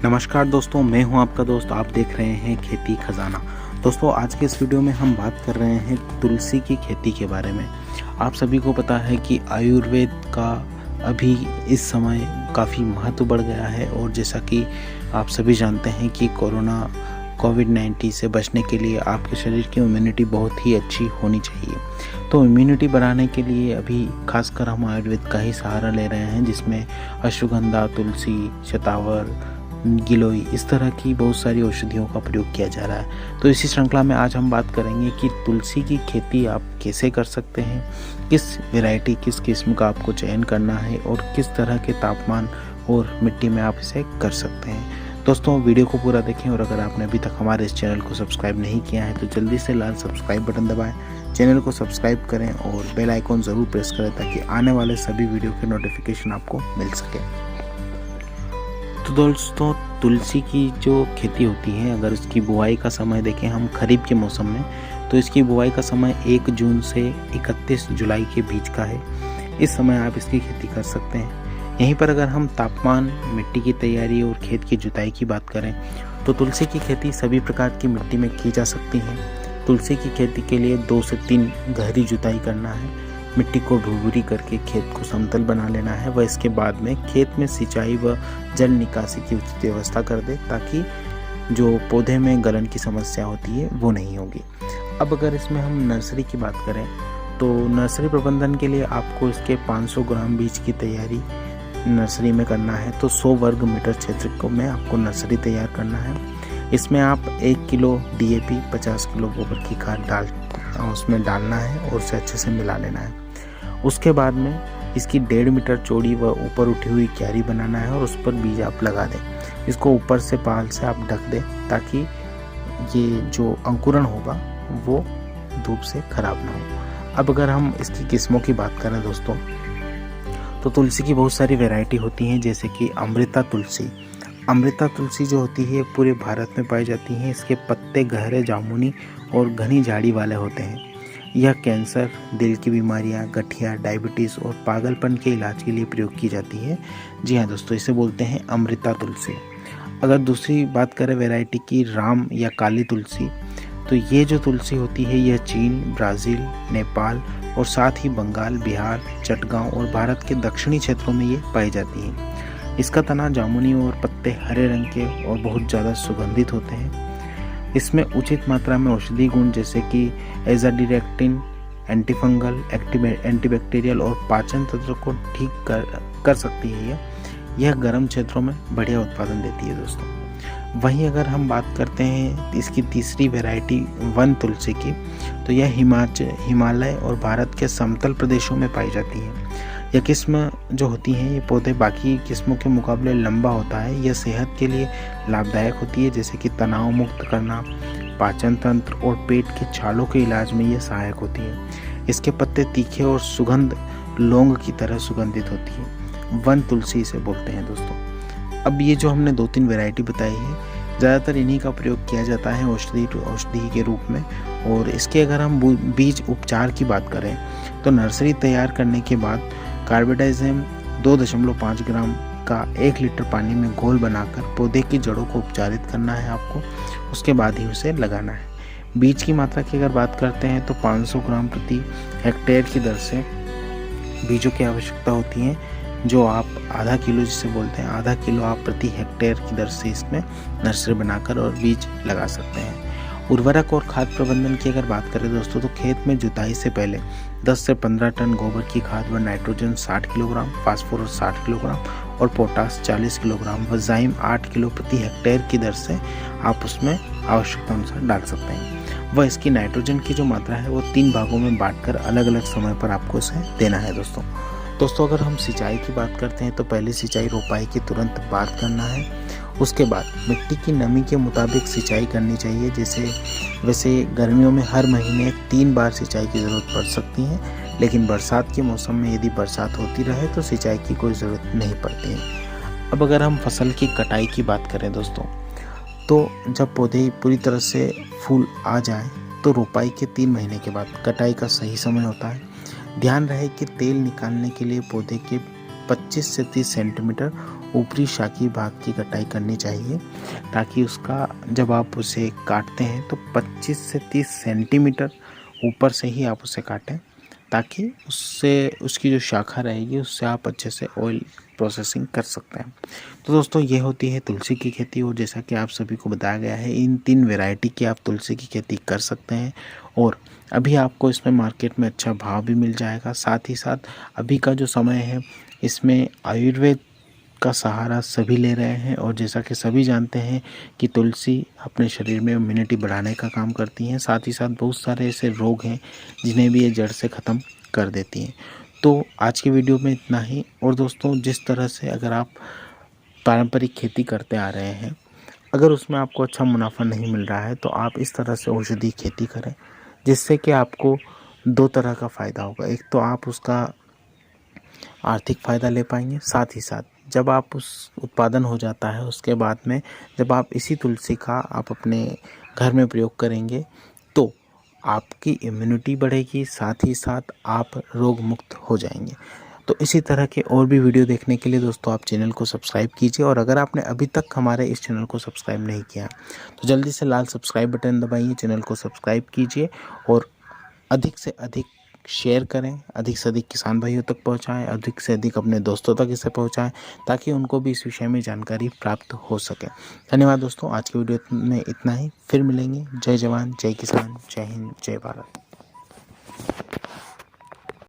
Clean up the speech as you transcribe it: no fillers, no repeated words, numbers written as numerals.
नमस्कार दोस्तों, मैं हूं आपका दोस्त। आप देख रहे हैं खेती खजाना। दोस्तों, आज के इस वीडियो में हम बात कर रहे हैं तुलसी की खेती के बारे में। आप सभी को पता है कि आयुर्वेद का अभी इस समय काफ़ी महत्व बढ़ गया है, और जैसा कि आप सभी जानते हैं कि कोविड-19 से बचने के लिए आपके शरीर की इम्यूनिटी बहुत ही अच्छी होनी चाहिए। तो इम्यूनिटी बढ़ाने के लिए अभी खासकर हम आयुर्वेद का ही सहारा ले रहे हैं, जिसमें अश्वगंधा, तुलसी, शतावर, गिलोय, इस तरह की बहुत सारी औषधियों का प्रयोग किया जा रहा है। तो इसी श्रृंखला में आज हम बात करेंगे कि तुलसी की खेती आप कैसे कर सकते हैं, किस वैरायटी, किस किस्म का आपको चयन करना है, और किस तरह के तापमान और मिट्टी में आप इसे कर सकते हैं। दोस्तों, वीडियो को पूरा देखें, और अगर आपने अभी तक हमारे इस चैनल को सब्सक्राइब नहीं किया है तो जल्दी से लाल सब्सक्राइब बटन दबाएं, चैनल को सब्सक्राइब करें और बेल आइकॉन ज़रूर प्रेस करें ताकि आने वाले सभी वीडियो के नोटिफिकेशन आपको मिल सके। तो दोस्तों, तुलसी की जो खेती होती है, अगर इसकी बुआई का समय देखें हम खरीफ के मौसम में, तो इसकी बुआई का समय 1 जून से 31 जुलाई के बीच का है। इस समय आप इसकी खेती कर सकते हैं। यहीं पर अगर हम तापमान, मिट्टी की तैयारी और खेत की जुताई की बात करें तो तुलसी की खेती सभी प्रकार की मिट्टी में की जा सकती है। तुलसी की खेती के लिए 2 से 3 गहरी जुताई करना है, मिट्टी को भुरभुरी करके खेत को समतल बना लेना है, व इसके बाद में खेत में सिंचाई व जल निकासी की उचित व्यवस्था कर दे ताकि जो पौधे में गलन की समस्या होती है वो नहीं होगी। अब अगर इसमें हम नर्सरी की बात करें तो नर्सरी प्रबंधन के लिए आपको इसके 500 ग्राम बीज की तैयारी नर्सरी में करना है। तो 100 वर्ग मीटर क्षेत्र को में आपको नर्सरी तैयार करना है। इसमें आप 1 किलो DAP, 50 किलो गोबर की खाद उसमें डालना है और उसे अच्छे से मिला लेना है। उसके बाद में इसकी 1.5 मीटर चौड़ी व ऊपर उठी हुई क्यारी बनाना है और उस पर बीज आप लगा दें। इसको ऊपर से पाल से आप ढक दें ताकि ये जो अंकुरण होगा वो धूप से खराब ना हो। अब अगर हम इसकी किस्मों की बात करें दोस्तों, तो तुलसी की बहुत सारी वैरायटी होती हैं, जैसे कि अमृता तुलसी। अमृता तुलसी जो होती है पूरे भारत में पाई जाती है। इसके पत्ते गहरे जामुनी और घनी झाड़ी वाले होते हैं। यह कैंसर, दिल की बीमारियां, गठिया, डायबिटीज़ और पागलपन के इलाज के लिए प्रयोग की जाती है। जी हाँ दोस्तों, इसे बोलते हैं अमृता तुलसी। अगर दूसरी बात करें वैरायटी की, राम या काली तुलसी, तो ये जो तुलसी होती है यह चीन, ब्राज़ील, नेपाल और साथ ही बंगाल, बिहार, चटगांव और भारत के दक्षिणी क्षेत्रों में ये पाई जाती है। इसका तना जामुनी और पत्ते हरे रंग के और बहुत ज़्यादा सुगंधित होते हैं। इसमें उचित मात्रा में औषधि गुण जैसे कि एजाडिरेक्टिन, एंटीफंगल, एंटीबैक्टीरियल और पाचन तंत्र को ठीक कर सकती है। यह गर्म क्षेत्रों में बढ़िया उत्पादन देती है दोस्तों। वहीं अगर हम बात करते हैं इसकी तीसरी वैरायटी वन तुलसी की, तो यह हिमालय और भारत के समतल प्रदेशों में पाई जाती है। यह किस्म जो होती है ये पौधे बाकी किस्मों के मुकाबले लंबा होता है। यह सेहत के लिए लाभदायक होती है, जैसे कि तनाव मुक्त करना, पाचन तंत्र और पेट के छालों के इलाज में यह सहायक होती है। इसके पत्ते तीखे और सुगंध लौंग की तरह सुगंधित होती है। वन तुलसी इसे बोलते हैं दोस्तों। अब ये जो हमने 2-3 वैरायटी बताई है, ज़्यादातर इन्हीं का प्रयोग किया जाता है औषधि के रूप में। और इसके अगर हम बीज उपचार की बात करें तो नर्सरी तैयार करने के बाद कार्बेडाइजेम 2.5 ग्राम का 1 लीटर पानी में घोल बनाकर पौधे की जड़ों को उपचारित करना है आपको। उसके बाद ही उसे लगाना है। बीज की मात्रा की अगर बात करते हैं तो 500 ग्राम प्रति हेक्टेयर की दर से बीजों की आवश्यकता होती है, जो आप आधा किलो जिसे बोलते हैं, आधा किलो आप प्रति हेक्टेयर की दर से इसमें नर्सरी बनाकर और बीज लगा सकते हैं। उर्वरक और खाद प्रबंधन की अगर बात करें दोस्तों, तो खेत में जुताई से पहले 10 से 15 टन गोबर की खाद व नाइट्रोजन 60 किलोग्राम, फास्फोरस 60 किलोग्राम और पोटास 40 किलोग्राम व जाइम 8 किलो प्रति हेक्टेयर की दर से आप उसमें आवश्यकता अनुसार डाल सकते हैं। वह इसकी नाइट्रोजन की जो मात्रा है वो 3 भागों में बांटकर अलग अलग समय पर आपको इसे देना है दोस्तों। अगर हम सिंचाई की बात करते हैं तो पहली सिंचाई रोपाई के तुरंत बाद करना है। उसके बाद मिट्टी की नमी के मुताबिक सिंचाई करनी चाहिए। वैसे गर्मियों में हर महीने 3 बार सिंचाई की ज़रूरत पड़ सकती है, लेकिन बरसात के मौसम में यदि बरसात होती रहे तो सिंचाई की कोई ज़रूरत नहीं पड़ती है। अब अगर हम फसल की कटाई की बात करें दोस्तों, तो जब पौधे पूरी तरह से फूल आ जाए तो रोपाई के 3 महीने के बाद कटाई का सही समय होता है। ध्यान रहे कि तेल निकालने के लिए पौधे के 25 से 30 सेंटीमीटर ऊपरी शाखी भाग की कटाई करनी चाहिए, ताकि उसका जब आप उसे काटते हैं तो 25 से 30 सेंटीमीटर ऊपर से ही आप उसे काटें, ताकि उससे उसकी जो शाखा रहेगी उससे आप अच्छे से ऑयल प्रोसेसिंग कर सकते हैं। तो दोस्तों ये होती है तुलसी की खेती, और जैसा कि आप सभी को बताया गया है इन 3 वैरायटी की आप तुलसी की खेती कर सकते हैं, और अभी आपको इसमें मार्केट में अच्छा भाव भी मिल जाएगा। साथ ही साथ अभी का जो समय है इसमें आयुर्वेद का सहारा सभी ले रहे हैं, और जैसा कि सभी जानते हैं कि तुलसी अपने शरीर में इम्यूनिटी बढ़ाने का काम करती हैं। साथ ही साथ बहुत सारे ऐसे रोग हैं जिन्हें भी ये जड़ से ख़त्म कर देती हैं। तो आज की वीडियो में इतना ही। और दोस्तों जिस तरह से अगर आप पारंपरिक खेती करते आ रहे हैं, अगर उसमें आपको अच्छा मुनाफा नहीं मिल रहा है तो आप इस तरह से औषधि खेती करें, जिससे कि आपको 2 तरह का फ़ायदा होगा। एक तो आप उसका आर्थिक फ़ायदा ले पाएंगे, साथ ही साथ जब आप उस उत्पादन हो जाता है उसके बाद में जब आप इसी तुलसी का आप अपने घर में प्रयोग करेंगे तो आपकी इम्यूनिटी बढ़ेगी, साथ ही साथ आप रोग मुक्त हो जाएंगे। तो इसी तरह के और भी वीडियो देखने के लिए दोस्तों आप चैनल को सब्सक्राइब कीजिए, और अगर आपने अभी तक हमारे इस चैनल को सब्सक्राइब नहीं किया तो जल्दी से लाल सब्सक्राइब बटन दबाइए, चैनल को सब्सक्राइब कीजिए और अधिक से अधिक शेयर करें, अधिक से अधिक किसान भाइयों तक पहुंचाएं, अधिक से अधिक अपने दोस्तों तक इसे पहुंचाएं, ताकि उनको भी इस विषय में जानकारी प्राप्त हो सके। धन्यवाद दोस्तों, आज की वीडियो में इतना ही। फिर मिलेंगे। जय जवान, जय किसान, जय हिंद, जय भारत।